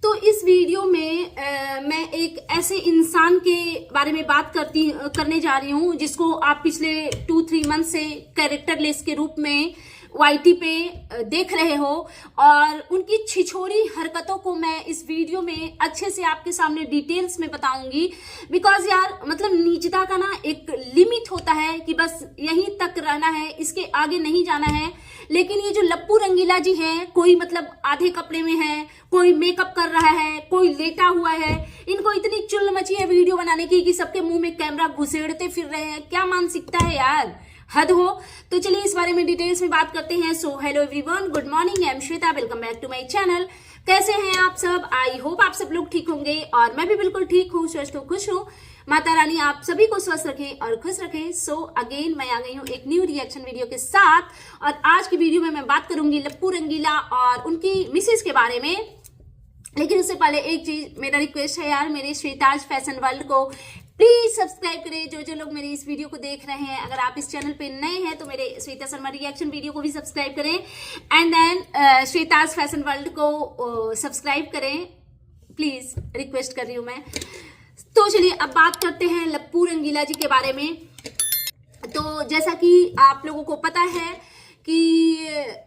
तो इस वीडियो में मैं एक ऐसे इंसान के बारे में बात करने जा रही हूँ जिसको आप पिछले 2-3 मंथ से कैरेक्टरलेस के रूप में वाईटी पे देख रहे हो, और उनकी छिछोरी हरकतों को मैं इस वीडियो में अच्छे से आपके सामने डिटेल्स में बताऊंगी। बिकॉज यार मतलब निजता का ना एक लिमिट होता है कि बस यहीं तक रहना है, इसके आगे नहीं जाना है। लेकिन ये जो लप्पू रंगीला जी हैं, कोई मतलब आधे कपड़े में है, कोई मेकअप कर रहा है, कोई लेटा हुआ है, इनको इतनी चुल मची है वीडियो बनाने की कि सबके मुंह में कैमरा घुसेड़ते फिर रहे हैं। क्या मानसिकता है यार, हद हो। तो चलिए इस बारे में डिटेल्स में बात करते हैं। So hello everyone, good morning, I am Shweta, welcome back to my channel. कैसे हैं आप सब? आई होप आप सब लोग ठीक होंगे और मैं भी बिल्कुल ठीक हूँ, स्वस्थ हूँ, खुश हूँ। माता रानी आप सभी को स्वस्थ रखें और खुश रखें। सो अगेन मैं आ गई हूँ एक न्यू रिएक्शन वीडियो के साथ, और आज की वीडियो में मैं बात करूंगी लप्पू रंगीला और उनकी मिसेज के बारे में। लेकिन उससे पहले एक चीज, मेरा रिक्वेस्ट है यार, मेरे श्वेताज फैशन वर्ल्ड को प्लीज सब्सक्राइब करें। जो लोग मेरे इस वीडियो को देख रहे हैं, अगर आप इस चैनल पे नए हैं तो मेरे श्वेता शर्मा रिएक्शन वीडियो को भी सब्सक्राइब करें, and then Shweta's fashion world को सब्सक्राइब करें, प्लीज रिक्वेस्ट कर रही हूं मैं। तो चलिए अब बात करते हैं लप्पू रंगीला जी के बारे में। तो जैसा कि आप लोगों को पता है कि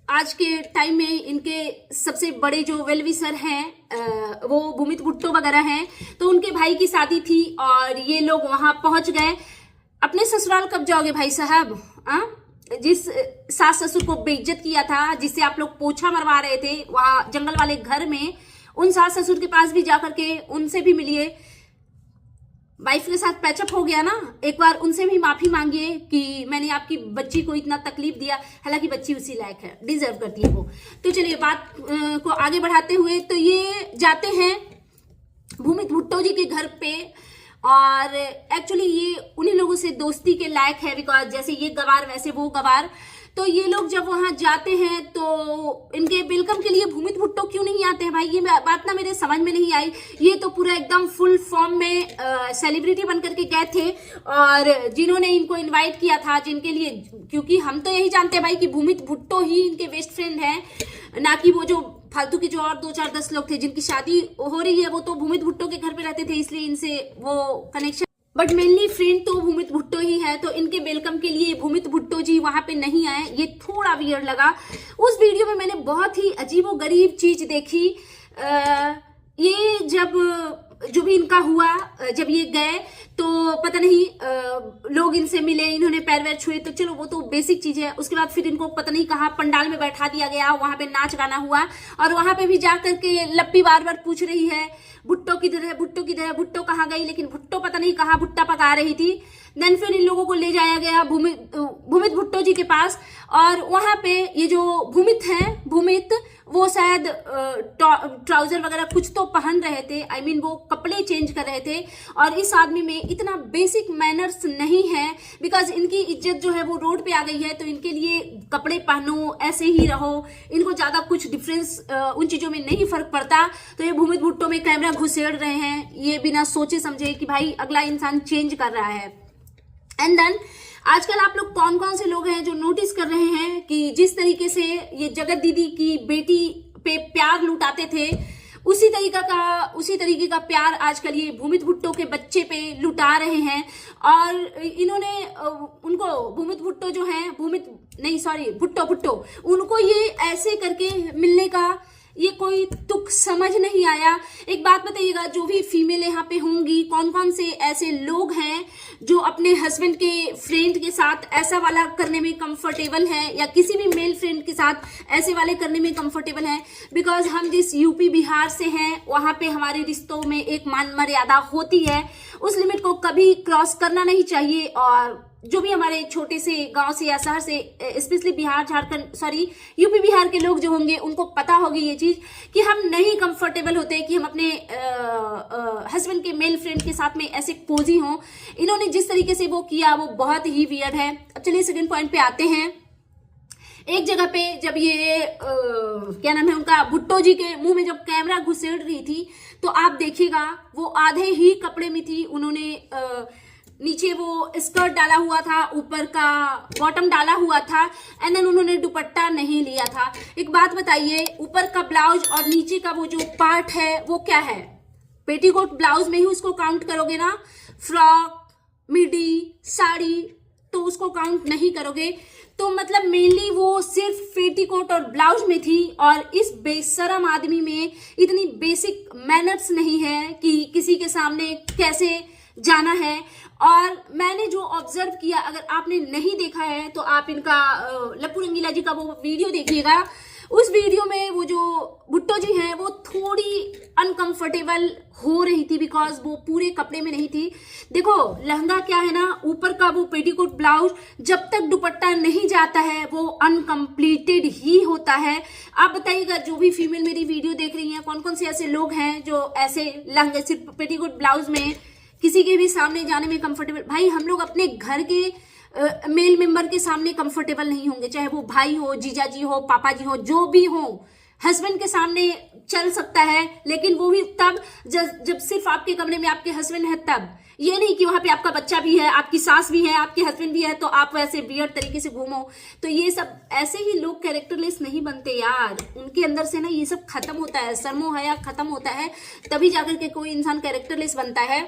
आज के टाइम में इनके सबसे बड़े जो वेलविशर हैं वो भूमित भुट्टो वगैरह हैं। तो उनके भाई की शादी थी और ये लोग वहां पहुंच गए। अपने ससुराल कब जाओगे भाई साहब? जिस सास ससुर को बेइज्जत किया था, जिससे आप लोग पोछा मरवा रहे थे वहां जंगल वाले घर में, उन सास ससुर के पास भी जाकर के उनसे भी मिलिए। वाइफ के साथ पैचअप हो गया ना, एक बार उनसे भी माफी मांगिए कि मैंने आपकी बच्ची को इतना तकलीफ दिया। हालांकि बच्ची उसी लायक है, डिजर्व करती है वो। तो चलिए बात को आगे बढ़ाते हुए, तो ये जाते हैं भूमित भुट्टो जी के घर पे, और एक्चुअली ये उन्हीं लोगों से दोस्ती के लायक है, बिकॉज जैसे ये गवार वैसे वो गवार। तो ये लोग जब वहां जाते हैं तो इनके वेलकम के लिए भूमित भुट्टो क्यों नहीं आते हैं भाई? ये बात ना मेरे समझ में नहीं आई। ये तो पूरा एकदम फुल फॉर्म में सेलिब्रिटी बनकर के गए थे, और जिन्होंने इनको इनवाइट किया था, जिनके लिए, क्योंकि हम तो यही जानते हैं भाई कि भूमित भुट्टो ही इनके बेस्ट फ्रेंड है, ना कि वो जो फालतू के जो और 2-4-10 लोग थे जिनकी शादी हो रही है। वो तो भूमित भुट्टो के घर पे रहते थे, इसलिए इनसे वो कनेक्शन, बट मेनली फ्रेंड तो भूमित भुट्टो ही है। तो इनके वेलकम के लिए भूमित भुट्टो जी वहां पे नहीं आए, ये थोड़ा वियर्ड लगा। उस वीडियो में मैंने बहुत ही अजीबोगरीब चीज देखी। ये जब जो भी इनका हुआ, जब ये गए तो पता नहीं लोग इनसे मिले, इन्होंने पैर वैर छुए, तो चलो वो तो बेसिक चीज है। उसके बाद फिर इनको पता नहीं कहाँ पंडाल में बैठा दिया गया, वहां पे नाच गाना हुआ, और वहां पे भी जाकर के लप्पी बार बार पूछ रही है भुट्टो किधर है, भुट्टो किधर है, भुट्टो कहाँ गई, लेकिन भुट्टो पता नहीं कहाँ भुट्टा पका रही थी। देन फिर इन लोगों को ले जाया गया भूमित भुट्टो जी के पास, और वहां पे ये जो भूमित वो शायद ट्राउजर वगैरह कुछ तो पहन रहे थे, आई मीन वो कपड़े चेंज कर रहे थे। और इस आदमी में इतना बेसिक मैनर्स नहीं है, बिकॉज इनकी इज्जत जो है वो रोड पे आ गई है। तो इनके लिए कपड़े पहनो, ऐसे ही रहो, इनको ज्यादा कुछ डिफरेंस उन चीजों में नहीं फर्क पड़ता। तो ये भूमित भुट्टो में कैमरा घुसेड़ रहे हैं, ये बिना सोचे समझे कि भाई अगला इंसान चेंज कर रहा है। एंड देन आजकल आप लोग कौन कौन से लोग हैं जो नोटिस कर रहे हैं कि जिस तरीके से ये जगत दीदी की बेटी पे प्यार लुटाते थे, उसी तरीके का प्यार आजकल ये भूमित भुट्टो के बच्चे पे लुटा रहे हैं। और इन्होंने उनको भूमित भुट्टो जो है, भुट्टो उनको ये ऐसे करके मिलने का ये कोई तुक समझ नहीं आया। एक बात बताइएगा, जो भी फीमेल यहाँ पे होंगी, कौन कौन से ऐसे लोग हैं जो अपने हस्बैंड के फ्रेंड के साथ ऐसा वाला करने में कंफर्टेबल है, या किसी भी मेल फ्रेंड के साथ ऐसे वाले करने में कंफर्टेबल है? बिकॉज हम जिस यूपी बिहार से हैं, वहां पे हमारे रिश्तों में एक मान मर्यादा होती है, उस लिमिट को कभी क्रॉस करना नहीं चाहिए। और जो भी हमारे छोटे से गांव से या शहर से, स्पेशली यूपी बिहार के लोग जो होंगे, उनको पता होगी ये चीज कि हम नहीं कंफर्टेबल होते कि हम अपने हस्बैंड के मेल फ्रेंड के साथ में ऐसे कोजी हों। इन्होंने जिस तरीके से वो किया वो बहुत ही वियर्ड है। अब चलिए सेकंड पॉइंट पे आते हैं। एक जगह पे जब ये क्या नाम है उनका, भुट्टो जी के मुंह में जब कैमरा घुसेड़ रही थी, तो आप देखिएगा वो आधे ही कपड़े में थी। उन्होंने नीचे वो स्कर्ट डाला हुआ था, ऊपर का बॉटम डाला हुआ था, एंड देन उन्होंने दुपट्टा नहीं लिया था। एक बात बताइए, ऊपर का ब्लाउज और नीचे का वो जो पार्ट है वो क्या है? पेटीकोट ब्लाउज में ही उसको काउंट करोगे ना, फ्रॉक, मिडी, साड़ी तो उसको काउंट नहीं करोगे। तो मतलब मेनली वो सिर्फ पेटीकोट और ब्लाउज में थी, और इस बेशरम आदमी में इतनी बेसिक मैनर्स नहीं है कि किसी के सामने कैसे जाना है। और मैंने जो ऑब्जर्व किया, अगर आपने नहीं देखा है तो आप इनका लप्पू रंगीला जी का वो वीडियो देखिएगा। उस वीडियो में वो जो भुट्टो जी हैं वो थोड़ी अनकंफर्टेबल हो रही थी, बिकॉज वो पूरे कपड़े में नहीं थी। देखो लहंगा क्या है ना, ऊपर का वो पेटीकोट ब्लाउज जब तक दुपट्टा नहीं जाता है वो अनकंप्लीटेड ही होता है। आप बताइएगा, जो भी फीमेल मेरी वीडियो देख रही हैं, कौन कौन से ऐसे लोग हैं जो ऐसे लहंगे सिर्फ पेटीकोट ब्लाउज में किसी के भी सामने जाने में कंफर्टेबल? भाई हम लोग अपने घर के मेल मेंबर के सामने कंफर्टेबल नहीं होंगे, चाहे वो भाई हो, जीजा जी हो, पापा जी हो, जो भी हो। हस्बैंड के सामने चल सकता है, लेकिन वो भी तब जब सिर्फ आपके कमरे में आपके हस्बैंड है तब। ये नहीं कि वहां पे आपका बच्चा भी है, आपकी सास भी है, आपके हस्बैंड भी है, तो आप वैसे वियर्ड तरीके से घूमो। तो ये सब ऐसे ही लोग कैरेक्टरलेस नहीं बनते यार, उनके अंदर से ना ये सब खत्म होता है, शर्मो हया खत्म होता है, तभी जाकर के कोई इंसान कैरेक्टरलेस बनता है।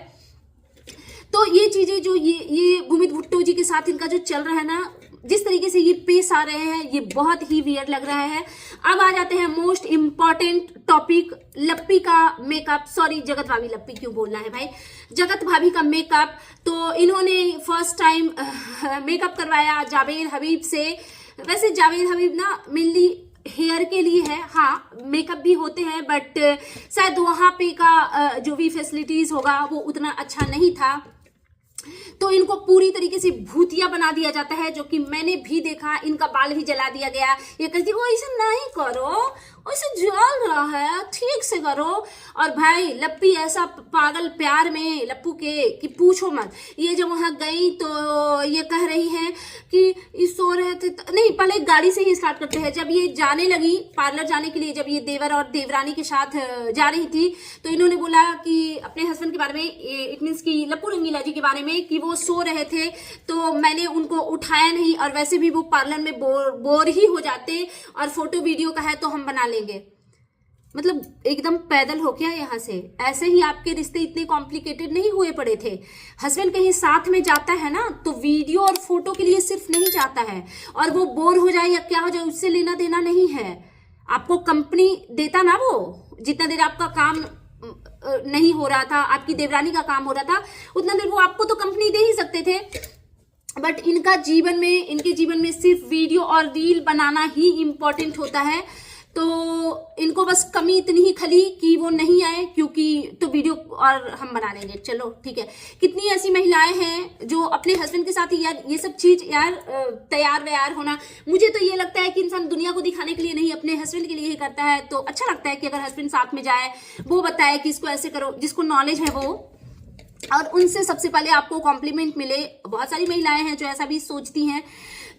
तो ये चीजें जो ये भूमित भुट्टो जी के साथ इनका जो चल रहा है ना, जिस तरीके से ये पेश आ रहे हैं, ये बहुत ही वियर्ड लग रहा है। अब आ जाते हैं मोस्ट इंपॉर्टेंट टॉपिक, लप्पी का मेकअप। सॉरी, जगत भाभी, लप्पी क्यों बोलना है भाई, जगत भाभी का मेकअप। तो इन्होंने फर्स्ट टाइम मेकअप करवाया जावेद हबीब से। वैसे जावेद हबीब ना मेनली हेयर के लिए है, हाँ मेकअप भी होते हैं, बट शायद वहां पे का जो भी फैसिलिटीज होगा वो उतना अच्छा नहीं था। तो इनको पूरी तरीके से भूतिया बना दिया जाता है, जो कि मैंने भी देखा। इनका बाल भी जला दिया गया। ये कहती वो ऐसे नहीं करो, ऐसे जल रहा है, ठीक से करो। और भाई लप्पी ऐसा पागल प्यार में लप्पू के कि पूछो मत। ये जब वहां गई तो ये कह रही है कि सो रहे थे, नहीं पहले गाड़ी से ही स्टार्ट करते हैं। जब ये जाने लगी पार्लर जाने के लिए, जब ये देवर और देवरानी के साथ जा रही थी, तो इन्होंने बोला कि अपने हस्बैंड के बारे में, इट मीन्स की लप्पू रंगीला जी के बारे में, कि वो सो रहे थे तो मैंने उनको उठाया नहीं, और वैसे भी वो पार्लर में बोर ही हो जाते, और फोटो वीडियो का है तो हम बना लेंगे। मतलब एकदम पैदल हो क्या यहाँ से? ऐसे ही आपके रिश्ते इतने कॉम्प्लिकेटेड नहीं हुए पड़े थे। हस्बैंड कहीं साथ में जाता है ना तो वीडियो और फोटो के लिए सिर्फ नहीं जाता है, और वो बोर हो जाए या क्या हो जाए उससे लेना देना नहीं है। आपको कंपनी देता ना, वो जितना देर आपका काम नहीं हो रहा था, आपकी देवरानी का काम हो रहा था, उतना देर वो आपको तो कंपनी दे ही सकते थे। बट इनके जीवन में सिर्फ वीडियो और रील बनाना ही इंपॉर्टेंट होता है। तो इनको बस कमी इतनी ही खली कि वो नहीं आए, क्योंकि तो वीडियो और हम बना लेंगे, चलो ठीक है। कितनी ऐसी महिलाएं हैं जो अपने हस्बैंड के साथ ही यार ये सब चीज यार तैयार व्यार होना, मुझे तो ये लगता है कि इंसान दुनिया को दिखाने के लिए नहीं, अपने हस्बैंड के लिए ही करता है। तो अच्छा लगता है कि अगर हस्बैंड साथ में जाए, वो बताए कि इसको ऐसे करो, जिसको नॉलेज है वो, और उनसे सबसे पहले आपको कॉम्प्लीमेंट मिले। बहुत सारी महिलाएं हैं जो ऐसा भी सोचती हैं।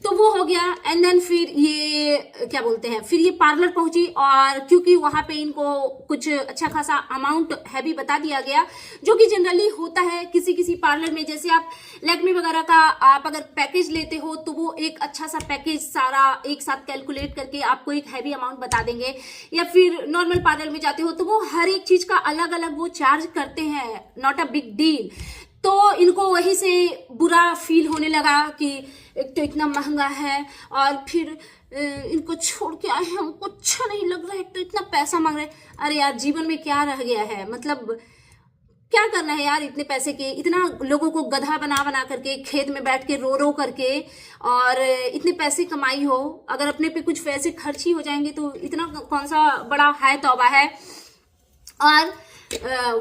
तो वो हो गया, एंड देन फिर ये क्या बोलते हैं, फिर ये पार्लर पहुंची, और क्योंकि वहां पे इनको कुछ अच्छा खासा अमाउंट है भी बता दिया गया, जो कि जनरली होता है किसी किसी पार्लर में। जैसे आप लैक्मे वगैरह का आप अगर पैकेज लेते हो तो वो एक अच्छा सा पैकेज सारा एक साथ कैलकुलेट करके आपको एक हैवी अमाउंट बता देंगे। या फिर नॉर्मल पार्लर में जाते हो तो वो हर एक चीज का अलग अलग वो चार्ज करते हैं, नॉट अ बिग डील। तो इनको वही से बुरा फील होने लगा कि एक तो इतना महंगा है, और फिर इनको छोड़ के आए हैं, हमको अच्छा नहीं लग रहा है, एक तो इतना पैसा मांग रहे हैं। अरे यार जीवन में क्या रह गया है, मतलब क्या करना है यार इतने पैसे के? इतना लोगों को गधा बना बना करके खेत में बैठ के रो रो करके, और इतने पैसे कमाई हो, अगर अपने पे कुछ पैसे खर्च ही हो जाएंगे तो इतना कौन सा बड़ा है तौबा है। और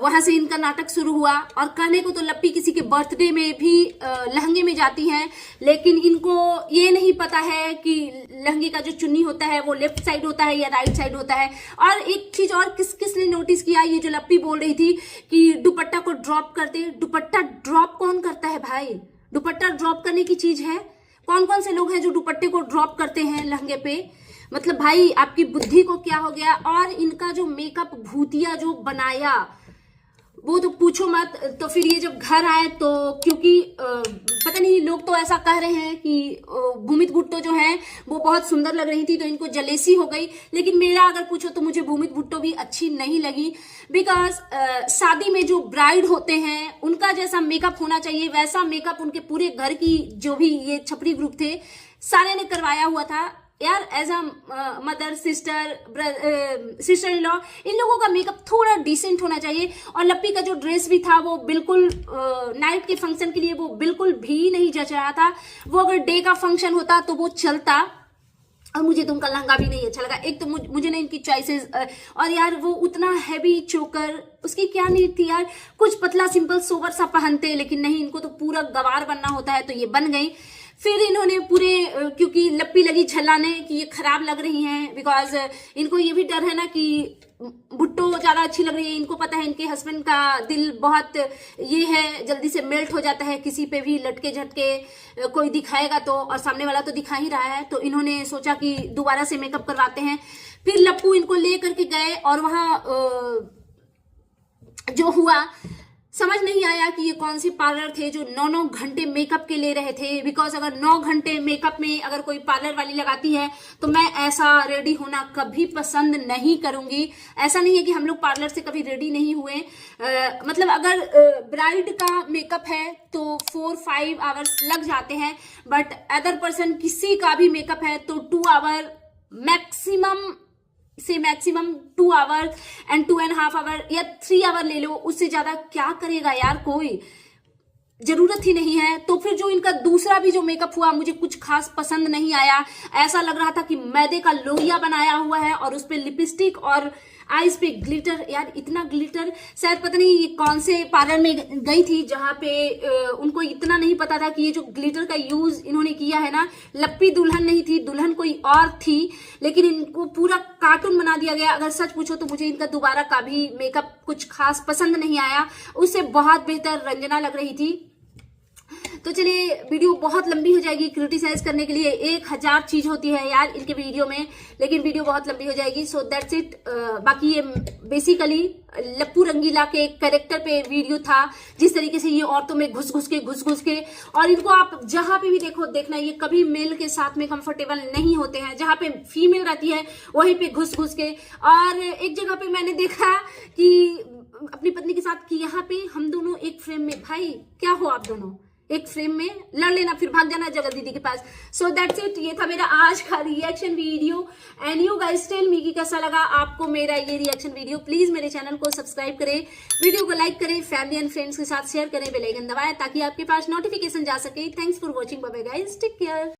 वहां से इनका नाटक शुरू हुआ। और कहने को तो लप्पी किसी के बर्थडे में भी लहंगे में जाती हैं, लेकिन इनको ये नहीं पता है कि लहंगे का जो चुन्नी होता है वो लेफ्ट साइड होता है या राइट साइड होता है। और एक चीज और किसने नोटिस किया, ये जो लप्पी बोल रही थी कि दुपट्टा को ड्रॉप करते, दुपट्टा ड्रॉप कौन करता है भाई? दुपट्टा ड्रॉप करने की चीज है? कौन कौन से लोग हैं जो दुपट्टे को ड्रॉप करते हैं लहंगे पे? मतलब भाई आपकी बुद्धि को क्या हो गया? और इनका जो मेकअप भूतिया जो बनाया, वो तो पूछो मत। तो फिर ये जब घर आए तो क्योंकि पता नहीं, लोग तो ऐसा कह रहे हैं कि भूमित भुट्टो जो है वो बहुत सुंदर लग रही थी तो इनको जलेसी हो गई। लेकिन मेरा अगर पूछो तो मुझे भूमित भुट्टो भी अच्छी नहीं लगी, बिकॉज शादी में जो ब्राइड होते हैं उनका जैसा मेकअप होना चाहिए वैसा मेकअप उनके पूरे घर की जो भी ये छपरी ग्रुप थे सारे ने करवाया हुआ था यार। As a mother, sister in law, इन लोगों का मेकअप थोड़ा डिसेंट होना चाहिए। और लप्पी का जो ड्रेस भी था वो बिल्कुल नाइट के फंक्शन के लिए वो बिल्कुल भी नहीं जच रहा था। वो अगर डे का फंक्शन होता तो वो चलता। और मुझे तो उनका लहंगा भी नहीं अच्छा लगा। एक तो मुझे ना इनकी चॉइसेस, और यार वो उतना हैवी चोकर उसकी क्या नीड थी यार। कुछ पतला सिंपल सोबर सा पहनते, लेकिन नहीं, इनको तो पूरा गवार बनना होता है तो ये बन गई। फिर इन्होंने पूरे, क्योंकि लप्पी लगी छलाने कि ये खराब लग रही हैं, बिकॉज इनको ये भी डर है ना कि भुट्टो ज्यादा अच्छी लग रही है। इनको पता है इनके हस्बैंड का दिल बहुत ये है, जल्दी से मेल्ट हो जाता है किसी पे भी लटके झटके कोई दिखाएगा तो, और सामने वाला तो दिखा ही रहा है। तो इन्होंने सोचा कि दोबारा से मेकअप करवाते हैं। फिर लप्पू इनको ले करके गए और वहां जो हुआ समझ नहीं आया कि ये कौन से पार्लर थे जो 9-9 घंटे मेकअप के ले रहे थे। बिकॉज अगर 9 घंटे मेकअप में अगर कोई पार्लर वाली लगाती है तो मैं ऐसा रेडी होना कभी पसंद नहीं करूंगी। ऐसा नहीं है कि हम लोग पार्लर से कभी रेडी नहीं हुए, मतलब अगर ब्राइड का मेकअप है तो 4-5 आवर्स लग जाते हैं, बट अदर पर्सन किसी का भी मेकअप है तो 2 आवर मैक्सिमम से मैक्सिमम 2 आवर एंड 2.5 आवर या 3 आवर ले लो। उससे ज्यादा क्या करेगा यार, कोई जरूरत ही नहीं है। तो फिर जो इनका दूसरा भी जो मेकअप हुआ मुझे कुछ खास पसंद नहीं आया। ऐसा लग रहा था कि मैदे का लोहिया बनाया हुआ है और उस पे लिपस्टिक और आईज पे ग्लिटर। यार इतना ग्लिटर, शायद पता नहीं ये कौन से पार्लर में गई थी जहां पे उनको इतना नहीं पता था कि ये जो ग्लिटर का यूज इन्होंने किया है ना, लप्पी दुल्हन नहीं थी, दुल्हन कोई और थी, लेकिन इनको पूरा कार्टून बना दिया गया। अगर सच पूछो तो मुझे इनका दोबारा का भी मेकअप कुछ खास पसंद नहीं आया, उससे बहुत बेहतर रंजना लग रही थी। तो चलिए, वीडियो बहुत लंबी हो जाएगी। क्रिटिसाइज करने के लिए 1000 चीज होती है यार इनके वीडियो में, लेकिन वीडियो बहुत लंबी हो जाएगी। So that's it. बाकी ये बेसिकली लप्पू रंगीला के कैरेक्टर पे वीडियो था, जिस तरीके से ये औरतों में घुस घुस के, और इनको आप जहां पे भी देखो देखना ये कभी मेल के साथ में कंफर्टेबल नहीं होते हैं। जहां पे फीमेल रहती है वहीं पे घुस के। और एक जगह पे मैंने देखा कि अपनी पत्नी के साथ कि यहाँ पे हम दोनों एक फ्रेम में, भाई क्या हो आप दोनों एक फ्रेम में, लड़ लेना फिर भाग जाना जगल दीदी के पास। So that's it. ये था मेरा आज का reaction video and you guys tell me कि कैसा लगा आपको मेरा ये रिएक्शन वीडियो। प्लीज मेरे चैनल को सब्सक्राइब करें, वीडियो को लाइक करें, फैमिली एंड फ्रेंड्स के साथ शेयर करें, बेल आइकन दबाएं ताकि आपके पास नोटिफिकेशन जा सके। Thanks for watching, bye bye guys, take care.